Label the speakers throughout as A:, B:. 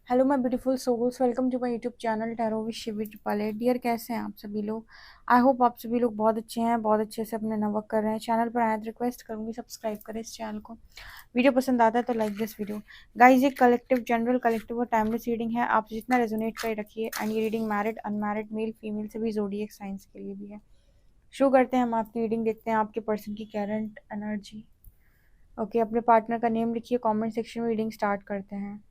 A: Hello my beautiful souls, welcome to my YouTube channel tarot with Shivi triple. Dear, कैसे हैं आप सभी लोग? आई होप आप सभी लोग बहुत अच्छे हैं, बहुत अच्छे से अपने वर्क कर रहे हैं। चैनल पर आए तो रिक्वेस्ट करूंगी सब्सक्राइब करें इस चैनल को। वीडियो पसंद आता है तो लाइक दिस वीडियो। गाइज, ये कलेक्टिव, जनरल, कलेक्टिव और टाइमलेस रीडिंग है। आप जितना रेजोनेट कर रखिए। एंड ये reading married, unmarried, male, female सभी ज़ोडिएक साइंस के लिए भी है। शुरू करते हैं, हम आपकी रीडिंग देखते हैं आपके पर्सन की करंट एनर्जी। ओके, अपने पार्टनर का नेम लिखिए कमेंट सेक्शन में। रीडिंग स्टार्ट करते हैं।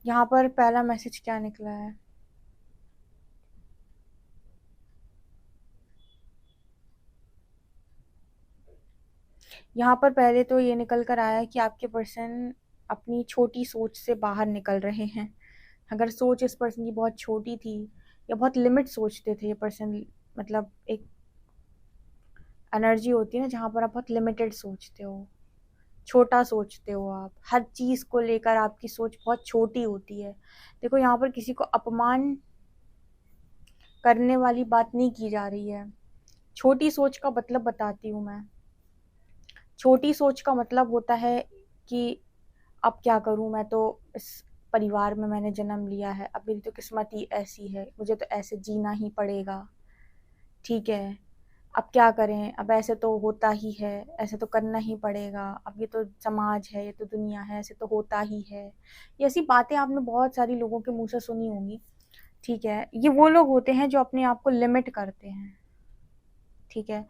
A: यहाँ पर पहला मैसेज क्या निकला है? यहाँ पर पहले तो ये निकल कर आया है कि आपके पर्सन अपनी छोटी सोच से बाहर निकल रहे हैं। अगर सोच इस पर्सन की बहुत छोटी थी या बहुत लिमिट सोचते थे ये पर्सन, मतलब एक एनर्जी होती है ना जहाँ पर आप बहुत लिमिटेड सोचते हो, छोटा सोचते हो। आप हर चीज़ को लेकर आपकी सोच बहुत छोटी होती है। देखो, यहाँ पर किसी को अपमान करने वाली बात नहीं की जा रही है। छोटी सोच का मतलब बताती हूँ मैं। छोटी सोच का मतलब होता है कि अब क्या करूं, मैं तो इस परिवार में मैंने जन्म लिया है, अब मेरी तो किस्मत ही ऐसी है, मुझे तो ऐसे जीना ही पड़ेगा। ठीक है, अब क्या करें, अब ऐसे तो होता ही है, ऐसे तो करना ही पड़ेगा, अब ये तो समाज है, ये तो दुनिया है, ऐसे तो होता ही है। ये ऐसी बातें आपने बहुत सारी लोगों के मुंह से सुनी होंगी। ठीक है, ये वो लोग होते हैं जो अपने आप को लिमिट करते हैं। ठीक है,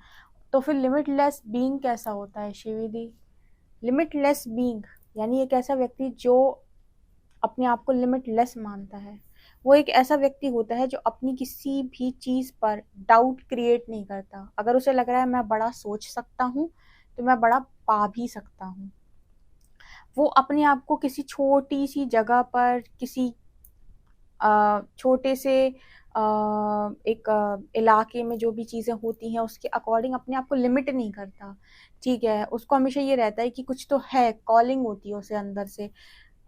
A: तो फिर लिमिटलेस बीइंग कैसा होता है शिविदी? लिमिटलेस बीइंग यानी एक ऐसा व्यक्ति जो अपने आप को लिमिटलेस मानता है। वो एक ऐसा व्यक्ति होता है जो अपनी किसी भी चीज पर डाउट क्रिएट नहीं करता। अगर उसे लग रहा है मैं बड़ा सोच सकता हूँ तो मैं बड़ा पा भी सकता हूँ। वो अपने आप को किसी छोटी सी जगह पर, किसी छोटे से एक इलाके में जो भी चीज़ें होती हैं उसके अकॉर्डिंग अपने आप को लिमिट नहीं करता। ठीक है, उसको हमेशा ये रहता है कि कुछ तो है, कॉलिंग होती है उसे अंदर से।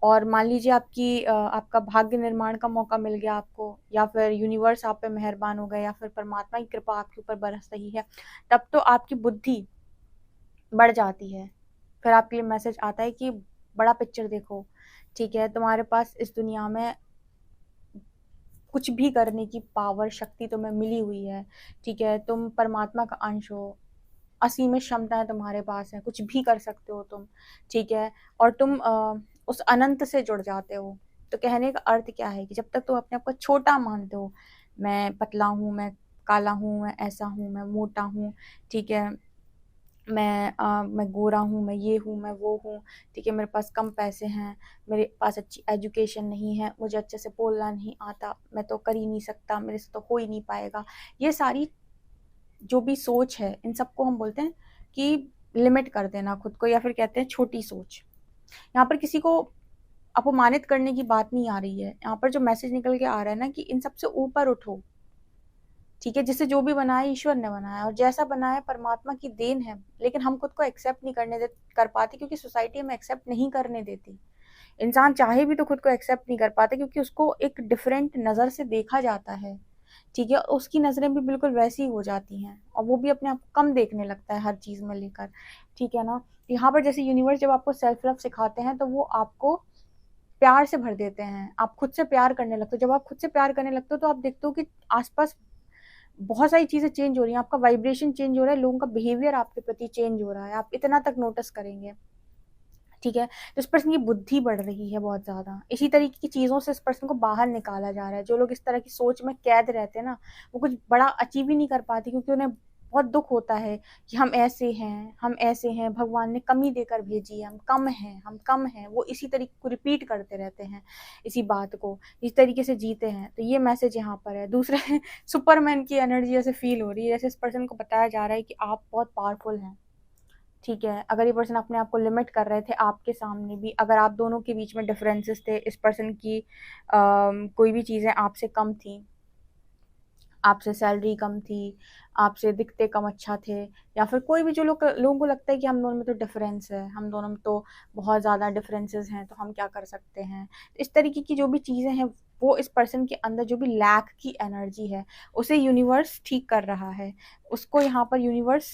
A: और मान लीजिए आपका भाग्य निर्माण का मौका मिल गया आपको, या फिर यूनिवर्स आप पे मेहरबान हो गया, या फिर परमात्मा की कृपा आपके ऊपर बरस रही है, तब तो आपकी बुद्धि बढ़ जाती है। फिर आपके लिए मैसेज आता है कि बड़ा पिक्चर देखो। ठीक है, तुम्हारे पास इस दुनिया में कुछ भी करने की पावर, शक्ति तुम्हें मिली हुई है। ठीक है, तुम परमात्मा का अंश हो, असीमित क्षमताएं तुम्हारे पास है, कुछ भी कर सकते हो तुम। ठीक है, और तुम उस अनंत से जुड़ जाते हो। तो कहने का अर्थ क्या है कि जब तक तुम अपने आप को छोटा मानते हो, मैं पतला हूँ, मैं काला हूँ, मैं ऐसा हूँ, मैं मोटा हूँ, ठीक है, मैं गोरा हूँ, मैं ये हूँ, मैं वो हूँ, ठीक है, मेरे पास कम पैसे हैं, मेरे पास अच्छी एजुकेशन नहीं है, मुझे अच्छे से बोलना नहीं आता, मैं तो कर ही नहीं सकता, मेरे से तो हो ही नहीं पाएगा। ये सारी जो भी सोच है, इन सबको हम बोलते हैं कि लिमिट कर देना खुद को, या फिर कहते हैं छोटी सोच। यहाँ पर किसी को अपमानित करने की बात नहीं आ रही है। यहाँ पर जो मैसेज निकल के आ रहा है ना कि इन सबसे ऊपर उठो। ठीक है, जिसे जो भी बनाया ईश्वर ने बनाया, और जैसा बनाया परमात्मा की देन है, लेकिन हम खुद को एक्सेप्ट नहीं कर पाते, क्योंकि सोसाइटी हमें एक्सेप्ट नहीं करने देती। इंसान चाहे भी तो खुद को एक्सेप्ट नहीं कर पाता, क्योंकि उसको एक डिफरेंट नज़र से देखा जाता है। ठीक है, उसकी नज़रें भी बिल्कुल वैसी ही हो जाती हैं, और वो भी अपने आप को कम देखने लगता है हर चीज़ में लेकर। ठीक है ना, यहाँ पर जैसे यूनिवर्स जब आपको सेल्फ लव सिखाते हैं तो वो आपको प्यार से भर देते हैं। आप खुद से प्यार करने लगते हो। जब आप खुद से प्यार करने लगते हो तो आप देखते हो कि आसपास बहुत सारी चीज़ें चेंज हो रही हैं, आपका वाइब्रेशन चेंज हो रहा है, लोगों का बिहेवियर आपके प्रति चेंज हो रहा है, आप इतना तक नोटिस करेंगे। ठीक है, तो इस पर्सन की बुद्धि बढ़ रही है बहुत ज़्यादा। इसी तरीके की चीज़ों से इस पर्सन को बाहर निकाला जा रहा है। जो लोग इस तरह की सोच में कैद रहते हैं ना, वो कुछ बड़ा अचीव ही नहीं कर पाते, क्योंकि उन्हें बहुत दुख होता है कि हम ऐसे हैं, हम ऐसे हैं, भगवान ने कमी देकर भेजी है, हम कम हैं, हम कम हैं। वो इसी तरीके को रिपीट करते रहते हैं, इसी बात को इस तरीके से जीते हैं। तो ये मैसेज यहाँ पर है। दूसरे सुपरमैन की एनर्जी जैसे फील हो रही है, जैसे इस पर्सन को बताया जा रहा है कि आप बहुत पावरफुल हैं। ठीक है, अगर ये पर्सन अपने आप को लिमिट कर रहे थे आपके सामने भी, अगर आप दोनों के बीच में डिफरेंसेस थे, इस पर्सन की कोई भी चीज़ें आपसे कम थी, आपसे सैलरी कम थी, आपसे दिखते कम अच्छा थे, या फिर कोई भी जो लोगों को लगता है कि हम दोनों में तो डिफरेंस है, हम दोनों में तो बहुत ज़्यादा डिफरेंसेस हैं, तो हम क्या कर सकते हैं, इस तरीके की जो भी चीज़ें हैं, वो इस पर्सन के अंदर जो भी लैक की एनर्जी है, उसे यूनिवर्स ठीक कर रहा है। उसको यहाँ पर यूनिवर्स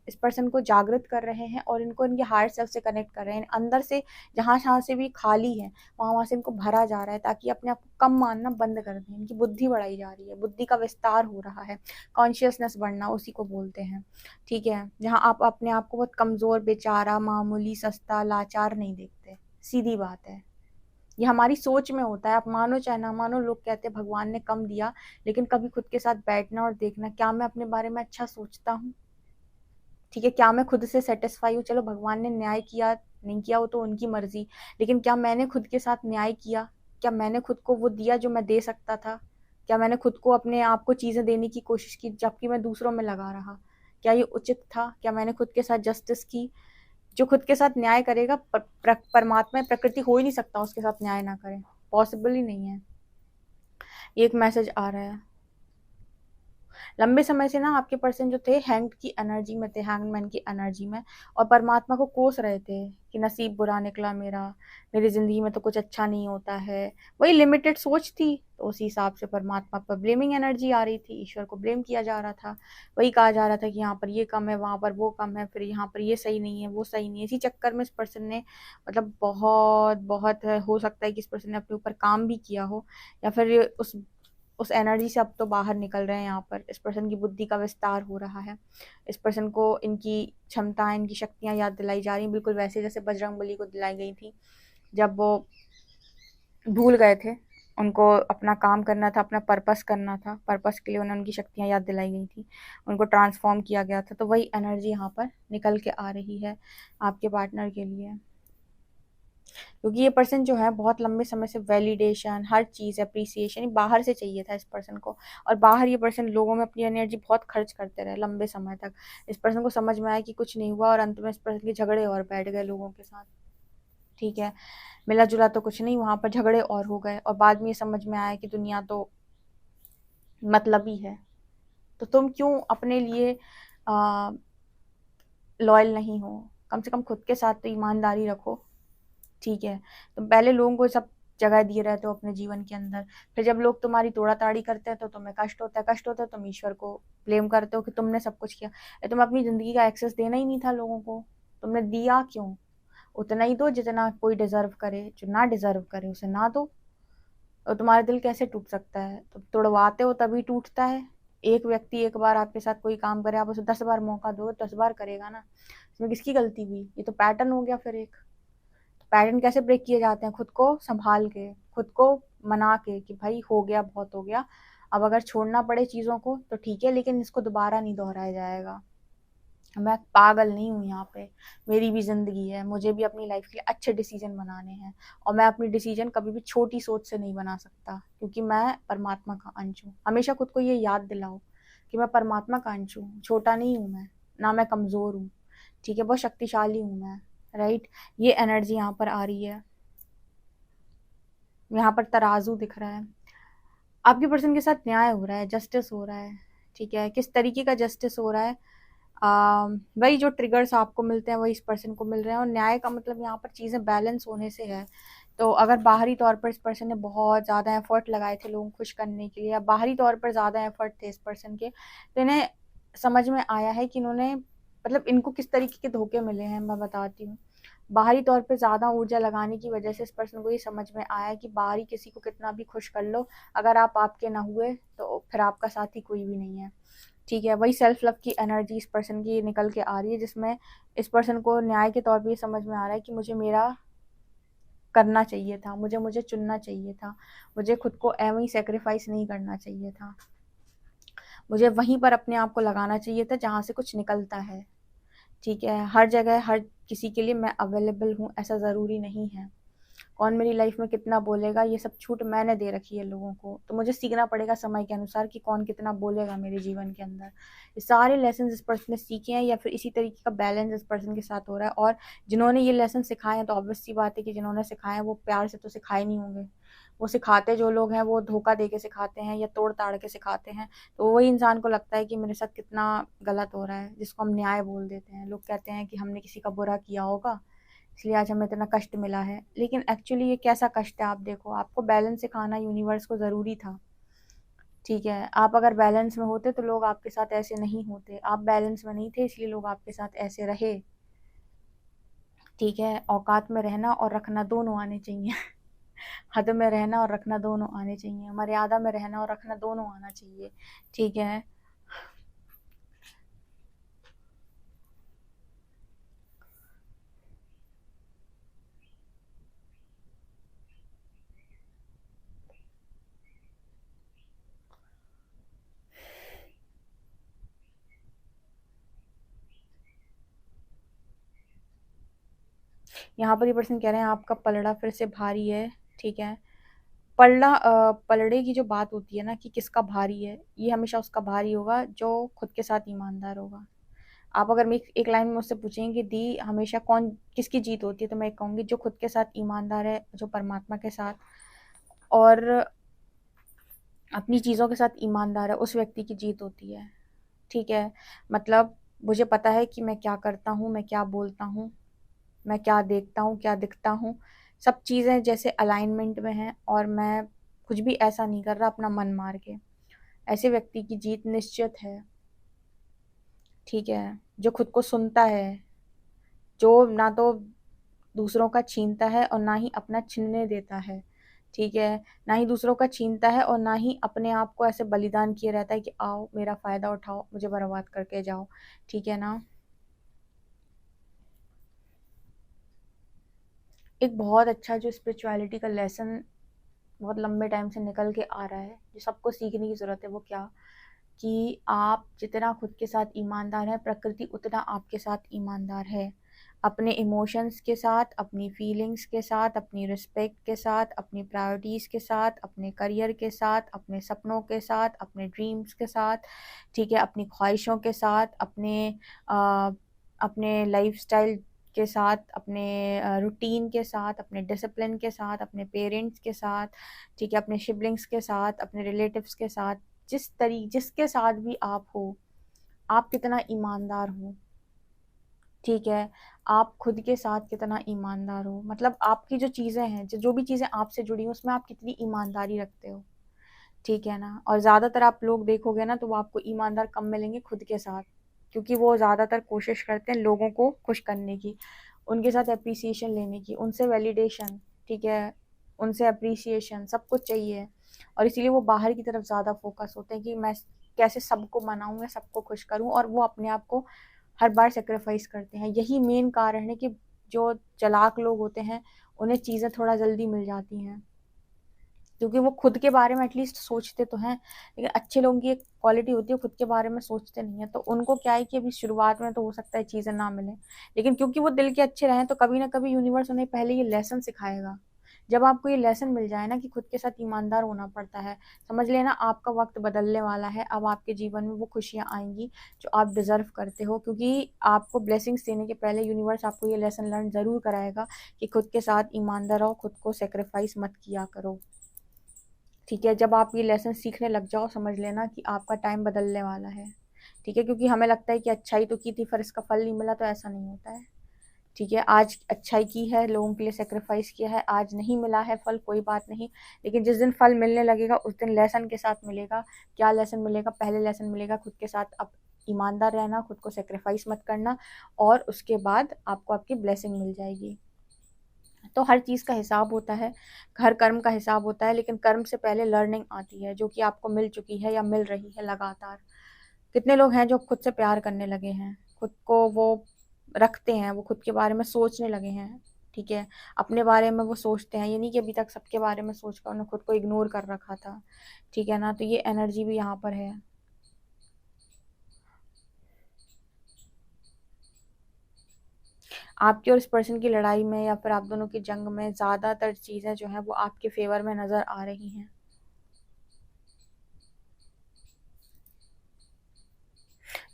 A: इस पर्सन को जागृत कर रहे हैं और इनको इनके हायर सेल्फ से कनेक्ट कर रहे हैं। अंदर से जहाँ जहाँ से भी खाली है, वहाँ वहाँ से इनको भरा जा रहा है, ताकि अपने आप को कम मानना बंद कर दें। इनकी बुद्धि बढ़ाई जा रही है, बुद्धि का विस्तार हो रहा है, कॉन्शियसनेस बढ़ना उसी को बोलते हैं। ठीक है, जहाँ आप अपने आप को बहुत कमज़ोर, बेचारा, मामूली, सस्ता, लाचार नहीं देखते। सीधी बात है, ये हमारी सोच में होता है। आप मानो चाहे ना मानो, लोग कहते हैं भगवान ने कम दिया, लेकिन कभी खुद के साथ बैठना और देखना, क्या मैं अपने बारे में अच्छा सोचता हूँ? ठीक है, क्या मैं खुद से सेटिस्फाई हूँ? चलो भगवान ने न्याय किया नहीं किया वो तो उनकी मर्जी, लेकिन क्या मैंने खुद के साथ न्याय किया? क्या मैंने खुद को वो दिया जो मैं दे सकता था? क्या मैंने खुद को, अपने आप को चीज़ें देने की कोशिश की जबकि मैं दूसरों में लगा रहा? क्या ये उचित था? क्या मैंने खुद के साथ जस्टिस की? जो खुद के साथ न्याय करेगा, परमात्मा, प्रकृति हो ही नहीं सकता उसके साथ न्याय ना करे, पॉसिबल ही नहीं है। एक मैसेज आ रहा है, लंबे समय से ना आपके पर्सन जो थे हैंग्ड की एनर्जी में थे, हैंगमैन की एनर्जी में, और परमात्मा को कोस रहे थे कि नसीब बुरा निकला मेरा, मेरी ज़िंदगी में तो कुछ अच्छा नहीं होता है। वही लिमिटेड सोच थी, तो उसी हिसाब से परमात्मा पर ब्लेमिंग एनर्जी आ रही थी, ईश्वर को ब्लेम किया जा रहा था। वही कहा जा रहा था कि यहाँ पर ये कम है, वहाँ पर वो कम है, फिर यहाँ पर ये सही नहीं है, वो सही नहीं है। इसी चक्कर में इस पर्सन ने, मतलब बहुत बहुत हो सकता है कि इस पर्सन ने अपने ऊपर काम भी किया हो, या फिर उस एनर्जी से अब तो बाहर निकल रहे हैं। यहाँ पर इस पर्सन की बुद्धि का विस्तार हो रहा है, इस पर्सन को इनकी क्षमताएं, इनकी शक्तियां याद दिलाई जा रही हैं, बिल्कुल वैसे जैसे बजरंगबली को दिलाई गई थी जब वो भूल गए थे। उनको अपना काम करना था, अपना पर्पस करना था, पर्पस के लिए उन्हें उनकी शक्तियां याद दिलाई गई थी, उनको ट्रांसफॉर्म किया गया था। तो वही एनर्जी यहाँ पर निकल के आ रही है आपके पार्टनर के लिए, क्योंकि ये पर्सन जो है बहुत लंबे समय से वैलिडेशन, हर चीज़, अप्रिसिएशन बाहर से चाहिए था इस पर्सन को, और बाहर ये पर्सन लोगों में अपनी एनर्जी बहुत खर्च करते रहे लंबे समय तक। इस पर्सन को समझ में आया कि कुछ नहीं हुआ, और अंत में इस पर्सन के झगड़े और बैठ गए लोगों के साथ। ठीक है, मिला जुला तो कुछ नहीं, वहाँ पर झगड़े और हो गए, और बाद में ये समझ में आया कि दुनिया तो मतलबी है। तो तुम क्यों अपने लिए लॉयल नहीं हो? कम से कम खुद के साथ तो ईमानदारी रखो। ठीक है, तुम पहले लोगों को सब जगह दिए रहते हो अपने जीवन के अंदर, फिर जब लोग तुम्हारी तोड़ा ताड़ी करते हैं तो तुम्हें कष्ट होता है, कष्ट होता है, तुम ईश्वर को ब्लेम करते हो कि तुमने सब कुछ किया। तुम्हें अपनी जिंदगी का एक्सेस देना ही नहीं था लोगों को, तुमने दिया क्यों? उतना ही दो जितना कोई डिजर्व करे, जो ना डिजर्व करे उसे ना दो। और तुम्हारा दिल कैसे टूट सकता है? तुम तोड़वाते हो तभी टूटता है। एक व्यक्ति एक बार आपके साथ कोई काम करे, आप उसे 10 बार मौका दो, 10 बार करेगा ना। इसमें किसकी गलती हुई? ये तो पैटर्न हो गया फिर एक। पैटर्न कैसे ब्रेक किए जाते हैं? खुद को संभाल के, खुद को मना के कि भाई हो गया, बहुत हो गया, अब अगर छोड़ना पड़े चीज़ों को तो ठीक है, लेकिन इसको दोबारा नहीं दोहराया जाएगा। मैं पागल नहीं हूँ यहाँ पे, मेरी भी ज़िंदगी है, मुझे भी अपनी लाइफ के लिए अच्छे डिसीजन बनाने हैं, और मैं अपनी डिसीजन कभी भी छोटी सोच से नहीं बना सकता, क्योंकि मैं परमात्मा का अंश हूँ। हमेशा खुद को ये याद दिलाओ कि मैं परमात्मा का अंश हूँ, छोटा नहीं हूँ मैं, ना मैं कमज़ोर हूँ। ठीक है, बहुत शक्तिशाली हूँ मैं। राइट, ये एनर्जी यहाँ पर आ रही है। यहाँ पर तराजू दिख रहा है, आपके पर्सन के साथ न्याय हो रहा है, जस्टिस हो रहा है। ठीक है, किस तरीके का जस्टिस हो रहा है? वही जो ट्रिगर्स आपको मिलते हैं वही इस पर्सन को मिल रहे हैं, और न्याय का मतलब यहाँ पर चीज़ें बैलेंस होने से है। तो अगर बाहरी तौर पर इस पर्सन ने बहुत ज़्यादा एफर्ट लगाए थे लोगों को खुश करने के लिए, या बाहरी तौर पर ज़्यादा एफर्ट थे इस पर्सन के, तो इन्हें समझ में आया है कि इन्होंने, मतलब इनको किस तरीके के धोखे मिले हैं, मैं बताती हूँ। बाहरी तौर पे ज़्यादा ऊर्जा लगाने की वजह से इस पर्सन को ये समझ में आया कि बाहरी किसी को कितना भी खुश कर लो, अगर आप आपके ना हुए तो फिर आपका साथी कोई भी नहीं है। ठीक है, वही सेल्फ लव की एनर्जी इस पर्सन की निकल के आ रही है, जिसमें इस पर्सन को न्याय के तौर पे ये समझ में आ रहा है कि मुझे मेरा करना चाहिए था, मुझे मुझे चुनना चाहिए था, मुझे खुद को एवं ही सेक्रीफाइस नहीं करना चाहिए था, मुझे वहीं पर अपने आप को लगाना चाहिए था जहाँ से कुछ निकलता है। ठीक है, हर जगह हर किसी के लिए मैं अवेलेबल हूँ ऐसा ज़रूरी नहीं है। कौन मेरी लाइफ में कितना बोलेगा, ये सब छूट मैंने दे रखी है लोगों को। तो मुझे सीखना पड़ेगा समय के अनुसार कि कौन कितना बोलेगा मेरे जीवन के अंदर। ये सारे लेसन इस पर्सन ने सीखे हैं, या फिर इसी तरीके का बैलेंस इस पर्सन के साथ हो रहा है। और जिन्होंने ये लेसन सिखाए हैं, तो ऑब्वियस सी बात है कि जिन्होंने सिखाए हैं वो प्यार से तो सिखाए नहीं होंगे। वो सिखाते जो लोग हैं वो धोखा दे के सिखाते हैं या तोड़ ताड़ के सिखाते हैं। तो वही इंसान को लगता है कि मेरे साथ कितना गलत हो रहा है, जिसको हम न्याय बोल देते हैं। लोग कहते हैं कि हमने किसी का बुरा किया होगा, इसलिए आज हमें इतना कष्ट मिला है। लेकिन एक्चुअली ये कैसा कष्ट है, आप देखो, आपको बैलेंस सिखाना यूनिवर्स को ज़रूरी था। ठीक है, आप अगर बैलेंस में होते तो लोग आपके साथ ऐसे नहीं होते। आप बैलेंस में नहीं थे, इसलिए लोग आपके साथ ऐसे रहे। ठीक है, औकात में रहना और रखना दोनों आने चाहिए। हद में रहना और रखना दोनों आने चाहिए। मर्यादा में रहना और रखना दोनों आना चाहिए। ठीक है। यहाँ पर ये पर्सन कह रहे हैं आपका पलड़ा फिर से भारी है। ठीक है, पलड़े की जो बात होती है ना कि किसका भारी है, ये हमेशा उसका भारी होगा जो खुद के साथ ईमानदार होगा। आप अगर मैं एक लाइन में मुझसे पूछेंगे कि दी हमेशा कौन किसकी जीत होती है, तो मैं कहूँगी जो खुद के साथ ईमानदार है, जो परमात्मा के साथ और अपनी चीज़ों के साथ ईमानदार है, उस व्यक्ति की जीत होती है। ठीक है, मतलब मुझे पता है कि मैं क्या करता हूँ, मैं क्या बोलता हूँ, मैं क्या देखता हूँ, क्या दिखता हूँ, सब चीज़ें जैसे अलाइनमेंट में हैं और मैं कुछ भी ऐसा नहीं कर रहा अपना मन मार के। ऐसे व्यक्ति की जीत निश्चित है। ठीक है, जो खुद को सुनता है, जो ना तो दूसरों का छीनता है और ना ही अपना छीनने देता है। ठीक है, ना ही दूसरों का छीनता है और ना ही अपने आप को ऐसे बलिदान किए रहता है कि आओ मेरा फ़ायदा उठाओ, मुझे बर्बाद करके जाओ। ठीक है ना। एक बहुत अच्छा जो स्पिरिचुअलिटी का लेसन बहुत लंबे टाइम से निकल के आ रहा है, जो सबको सीखने की ज़रूरत है, वो क्या, कि आप जितना खुद के साथ ईमानदार हैं, प्रकृति उतना आपके साथ ईमानदार है। अपने इमोशंस के साथ, अपनी फीलिंग्स के साथ, अपनी रिस्पेक्ट के साथ, अपनी प्रायोरिटीज़ के साथ, अपने करियर के साथ, अपने सपनों के साथ, अपने ड्रीम्स के साथ। ठीक है, अपनी ख्वाहिशों के साथ, अ, अपने लाइफस्टाइल के साथ, अपने रूटीन के साथ, अपने डिसिप्लिन के साथ, अपने पेरेंट्स के साथ। ठीक है, अपने सिबलिंग्स के साथ, अपने रिलेटिव्स के साथ, जिसके साथ भी आप हो, आप कितना ईमानदार हो। ठीक है, आप खुद के साथ कितना ईमानदार हो, मतलब आपकी जो चीज़ें हैं, जो भी चीज़ें आपसे जुड़ी हैं, उसमें आप कितनी ईमानदारी रखते हो। ठीक है ना। और ज़्यादातर आप लोग देखोगे ना, तो वो आपको ईमानदार कम मिलेंगे खुद के साथ, क्योंकि वो ज़्यादातर कोशिश करते हैं लोगों को खुश करने की, उनके साथ एप्रिसिएशन लेने की, उनसे वैलिडेशन। ठीक है, उनसे एप्रिसिएशन सब कुछ चाहिए, और इसीलिए वो बाहर की तरफ ज़्यादा फोकस होते हैं कि मैं कैसे सबको मनाऊँ या सबको खुश करूँ, और वो अपने आप को हर बार सेक्रीफाइस करते हैं। यही मेन कारण है कि जो चालाक लोग होते हैं, उन्हें चीज़ें थोड़ा जल्दी मिल जाती हैं, क्योंकि वो खुद के बारे में एटलीस्ट सोचते तो हैं। लेकिन अच्छे लोगों की एक क्वालिटी होती है, खुद के बारे में सोचते नहीं है, तो उनको क्या है कि अभी शुरुआत में तो हो सकता है चीज़ें ना मिलें, लेकिन क्योंकि वो दिल के अच्छे रहें, तो कभी ना कभी यूनिवर्स उन्हें पहले ये लेसन सिखाएगा। जब आपको ये लेसन मिल जाए ना कि खुद के साथ ईमानदार होना पड़ता है, समझ लेना आपका वक्त बदलने वाला है। अब आपके जीवन में वो खुशियाँ आएंगी जो आप डिजर्व करते हो, क्योंकि आपको ब्लेसिंग्स देने के पहले यूनिवर्स आपको ये लेसन लर्न ज़रूर कराएगा कि खुद के साथ ईमानदार रहो, खुद को सेक्रीफाइस मत किया करो। ठीक है, जब आप ये लेसन सीखने लग जाओ, समझ लेना कि आपका टाइम बदलने वाला है। ठीक है, क्योंकि हमें लगता है कि अच्छाई तो की थी, फिर इसका फल नहीं मिला, तो ऐसा नहीं होता है। ठीक है, आज अच्छाई की है, लोगों के लिए सेक्रीफाइस किया है, आज नहीं मिला है फल, कोई बात नहीं, लेकिन जिस दिन फल मिलने लगेगा उस दिन लेसन के साथ मिलेगा। क्या लेसन मिलेगा? पहले लेसन मिलेगा खुद के साथ अब ईमानदार रहना, खुद को सेक्रीफाइस मत करना, और उसके बाद आपको आपकी ब्लेसिंग मिल जाएगी। तो हर चीज़ का हिसाब होता है, हर कर्म का हिसाब होता है, लेकिन कर्म से पहले लर्निंग आती है, जो कि आपको मिल चुकी है या मिल रही है लगातार। कितने लोग हैं जो खुद से प्यार करने लगे हैं, खुद को वो रखते हैं, वो खुद के बारे में सोचने लगे हैं। ठीक है, अपने बारे में वो सोचते हैं, ये नहीं कि अभी तक सबके बारे में सोच कर उन्होंने खुद को इग्नोर कर रखा था। ठीक है ना, तो ये एनर्जी भी यहाँ पर है। आपकी और इस पर्सन की लड़ाई में या फिर आप दोनों की जंग में ज़्यादातर चीज़ें जो हैं वो आपके फेवर में नज़र आ रही हैं।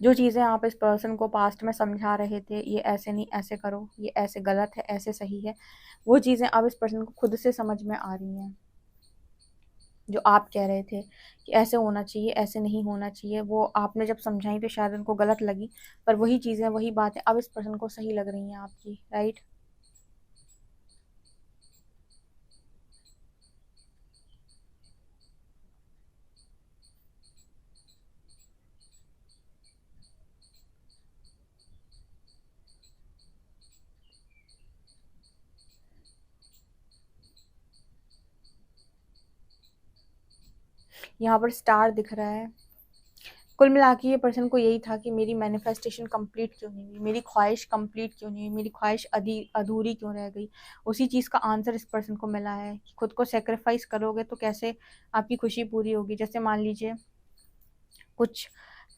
A: जो चीज़ें आप इस पर्सन को पास्ट में समझा रहे थे, ये ऐसे नहीं, ऐसे करो, ये ऐसे गलत है, ऐसे सही है, वो चीज़ें अब इस पर्सन को खुद से समझ में आ रही हैं। जो आप कह रहे थे कि ऐसे होना चाहिए, ऐसे नहीं होना चाहिए, वो आपने जब समझाई तो शायद उनको गलत लगी, पर वही चीज़ें, वही बातें अब इस पर्सन को सही लग रही हैं आपकी, राइट? यहाँ पर स्टार दिख रहा है। कुल मिला के ये पर्सन को यही था कि मेरी मैनिफेस्टेशन कंप्लीट क्यों नहीं हुई, मेरी ख्वाहिश कंप्लीट क्यों नहीं हुई, मेरी ख्वाहिश अधूरी क्यों रह गई। उसी चीज़ का आंसर इस पर्सन को मिला है कि खुद को सेक्रीफाइस करोगे तो कैसे आपकी खुशी पूरी होगी। जैसे मान लीजिए कुछ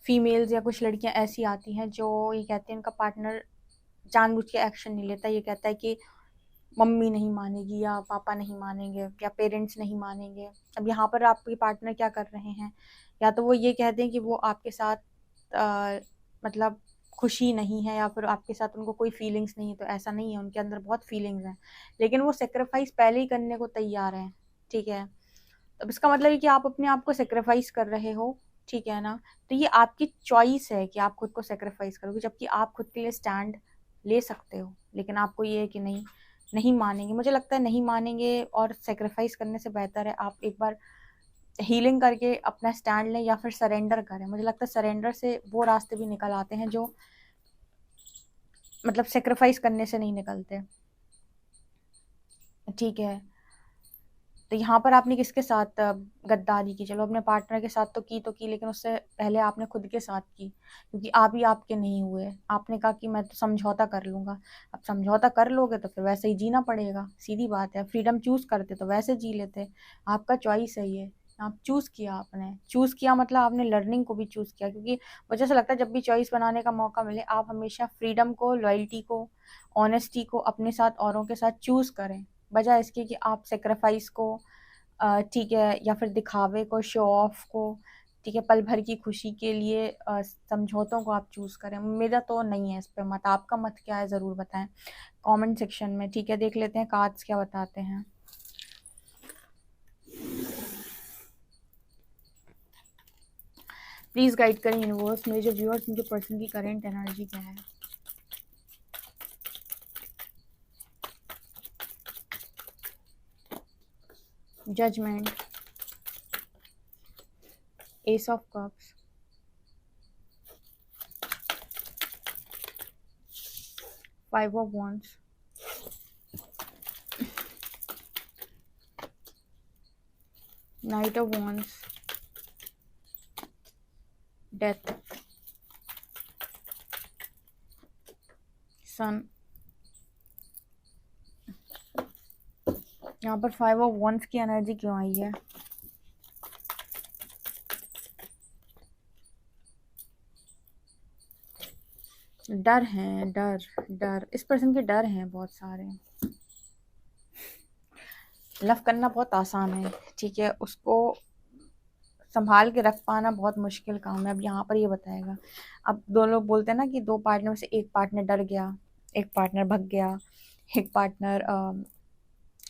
A: फीमेल्स या कुछ लड़कियां ऐसी आती हैं जो ये कहते हैं उनका पार्टनर जानबूझ के एक्शन नहीं लेता, ये कहता है कि मम्मी नहीं मानेगी या पापा नहीं मानेंगे या पेरेंट्स नहीं मानेंगे। अब यहाँ पर आपके पार्टनर क्या कर रहे हैं, या तो वो ये कहते हैं कि वो आपके साथ मतलब खुशी नहीं है या फिर आपके साथ उनको कोई फीलिंग्स नहीं है, तो ऐसा नहीं है, उनके अंदर बहुत फीलिंग्स हैं, लेकिन वो सेक्रीफाइस पहले ही करने को तैयार हैं। ठीक है, तो इसका मतलब है कि आप अपने आप को सेक्रीफाइस कर रहे हो। ठीक है ना? तो ये आपकी चॉइस है कि आप खुद को सेक्रीफाइस करोगे, जबकि आप खुद के लिए स्टैंड ले सकते हो, लेकिन आपको ये है कि नहीं, नहीं मानेंगे। मुझे लगता है नहीं मानेंगे और सेक्रीफाइस करने से बेहतर है आप एक बार हीलिंग करके अपना स्टैंड लें या फिर सरेंडर करें। मुझे लगता है सरेंडर से वो रास्ते भी निकल आते हैं जो मतलब सेक्रीफाइस करने से नहीं निकलते। ठीक है, तो यहाँ पर आपने किसके साथ गद्दारी की? चलो अपने पार्टनर के साथ तो की, लेकिन उससे पहले आपने खुद के साथ की, क्योंकि आप ही आपके नहीं हुए। आपने कहा कि मैं तो समझौता कर लूंगा। अब समझौता कर लोगे तो फिर वैसे ही जीना पड़ेगा, सीधी बात है। फ्रीडम चूज करते तो वैसे जी लेते। आपका चॉइस है ये, आप चूज किया, आपने चूज किया मतलब आपने लर्निंग को भी चूज किया, क्योंकि मुझे ऐसा लगता है जब भी चॉइस बनाने का मौका मिले आप हमेशा फ्रीडम को, लॉयल्टी को, ऑनेस्टी को अपने साथ औरों के साथ चूज करें, बजाय इसके कि आप सेक्रीफाइस को ठीक है, या फिर दिखावे को, शो ऑफ को, ठीक है, पल भर की खुशी के लिए समझौतों को आप चूज करें। मेरा तो नहीं है इस पे मत, आपका मत क्या है ज़रूर बताएं कमेंट सेक्शन में। ठीक है, देख लेते हैं कार्ड्स क्या बताते हैं। प्लीज़ गाइड करें यूनिवर्स, मेरे जो व्यूअर्स उनके पर्सन की करेंट एनर्जी क्या है। Judgement, ace of cups, five of wands, knight of wands, death, sun. यहाँ पर फाइव ऑफ wands की एनर्जी क्यों आई है? डर है, डर, डर, इस पर्सन के डर हैं बहुत सारे। लव करना बहुत आसान है, ठीक है, उसको संभाल के रख पाना बहुत मुश्किल काम है। अब यहाँ पर ये बताएगा, अब दो लोग बोलते हैं ना कि दो पार्टनर में से एक पार्टनर डर गया, एक पार्टनर भग गया, एक पार्टनर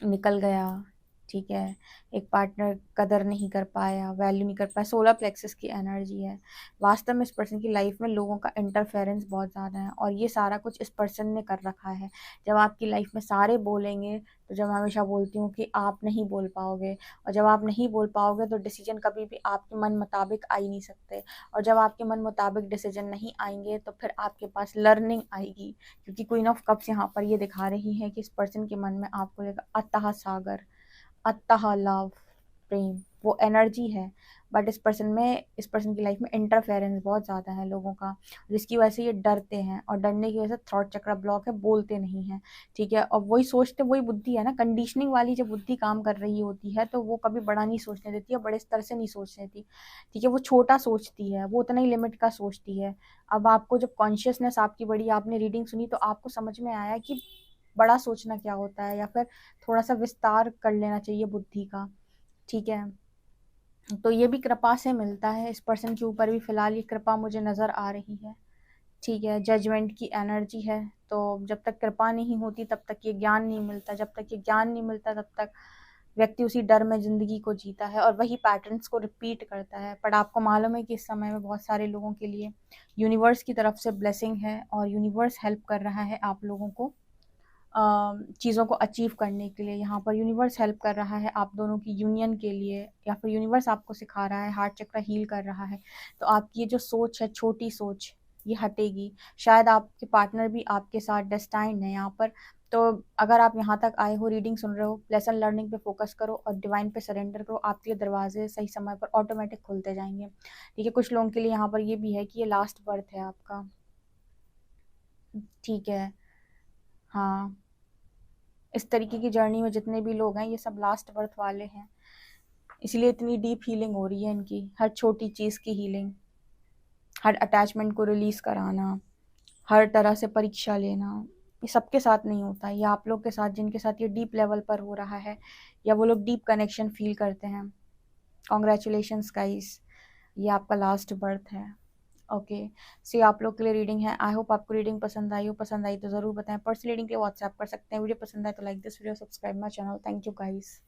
A: निकल गया। ठीक है, एक पार्टनर कदर नहीं कर पाया, वैल्यू नहीं कर पाया। सोलर प्लेक्सस की एनर्जी है। वास्तव में इस पर्सन की लाइफ में लोगों का इंटरफेरेंस बहुत ज़्यादा है, और ये सारा कुछ इस पर्सन ने कर रखा है। जब आपकी लाइफ में सारे बोलेंगे, तो जब मैं हमेशा बोलती हूँ कि आप नहीं बोल पाओगे, और जब आप नहीं बोल पाओगे तो डिसीजन कभी भी आपके मन मुताबिक आ ही नहीं सकते, और जब आपके मन मुताबिक डिसीजन नहीं आएंगे तो फिर आपके पास लर्निंग आएगी, क्योंकि क्वीन ऑफ कप्स यहाँ पर ये दिखा रही है कि इस पर्सन के मन में आपको लेकर अथाह सागर, अतः लव, प्रेम, वो एनर्जी है, बट इस पर्सन की लाइफ में इंटरफेरेंस बहुत ज़्यादा है लोगों का, जिसकी वजह से ये डरते हैं, और डरने की वजह से थॉट चक्र ब्लॉक है, बोलते नहीं हैं। ठीक है, और वही सोचते, वही बुद्धि है ना, कंडीशनिंग वाली जब बुद्धि काम कर रही होती है तो वो कभी बड़ा नहीं सोचने देती है, बड़े स्तर से नहीं सोचने देती। ठीक है, वो छोटा सोचती है, वो उतना ही लिमिट का सोचती है। अब आपको जब कॉन्शियसनेस आपकी बढ़ी, आपने रीडिंग सुनी, तो आपको समझ में आया कि बड़ा सोचना क्या होता है, या फिर थोड़ा सा विस्तार कर लेना चाहिए बुद्धि का। ठीक है, तो ये भी कृपा से मिलता है, इस पर्सन के ऊपर भी फिलहाल ये कृपा मुझे नज़र आ रही है। ठीक है, जजमेंट की एनर्जी है, तो जब तक कृपा नहीं होती तब तक ये ज्ञान नहीं मिलता, जब तक ये ज्ञान नहीं मिलता तब तक व्यक्ति उसी डर में ज़िंदगी को जीता है और वही पैटर्न्स को रिपीट करता है। पर आपको मालूम है कि इस समय में बहुत सारे लोगों के लिए यूनिवर्स की तरफ से ब्लेसिंग है, और यूनिवर्स हेल्प कर रहा है आप लोगों को चीज़ों को अचीव करने के लिए। यहाँ पर यूनिवर्स हेल्प कर रहा है आप दोनों की यूनियन के लिए, या फिर यूनिवर्स आपको सिखा रहा है, हार्ट चक्र हील कर रहा है। तो आपकी ये जो सोच है, छोटी सोच, ये हटेगी। शायद आपके पार्टनर भी आपके साथ डेस्टाइंड है यहाँ पर। तो अगर आप यहाँ तक आए हो, रीडिंग सुन रहे हो, लेसन लर्निंग पे फोकस करो और डिवाइन पे सरेंडर करो, आपके दरवाजे सही समय पर ऑटोमेटिक खुलते जाएंगे। ठीक है, कुछ लोगों के लिए यहाँ पर ये भी है कि ये लास्ट बर्थ है आपका। ठीक है, हाँ, इस तरीके की जर्नी में जितने भी लोग हैं, ये सब लास्ट बर्थ वाले हैं, इसलिए इतनी डीप हीलिंग हो रही है इनकी, हर छोटी चीज़ की हीलिंग, हर अटैचमेंट को रिलीज कराना, हर तरह से परीक्षा लेना। ये सबके साथ नहीं होता, ये आप लोग के साथ, जिनके साथ ये डीप लेवल पर हो रहा है, या वो लोग डीप कनेक्शन फील करते हैं। कॉन्ग्रेचुलेशंस गाइस, ये आपका लास्ट बर्थ है। ओके, सो आप लोग के लिए रीडिंग है। आई होप आपको रीडिंग पसंद आई हो, पसंद आई तो ज़रूर बताएं। पर्सनल रीडिंग के लिए व्हाट्सएप कर सकते हैं। वीडियो पसंद आए तो like this video, subscribe my channel. Thank you guys.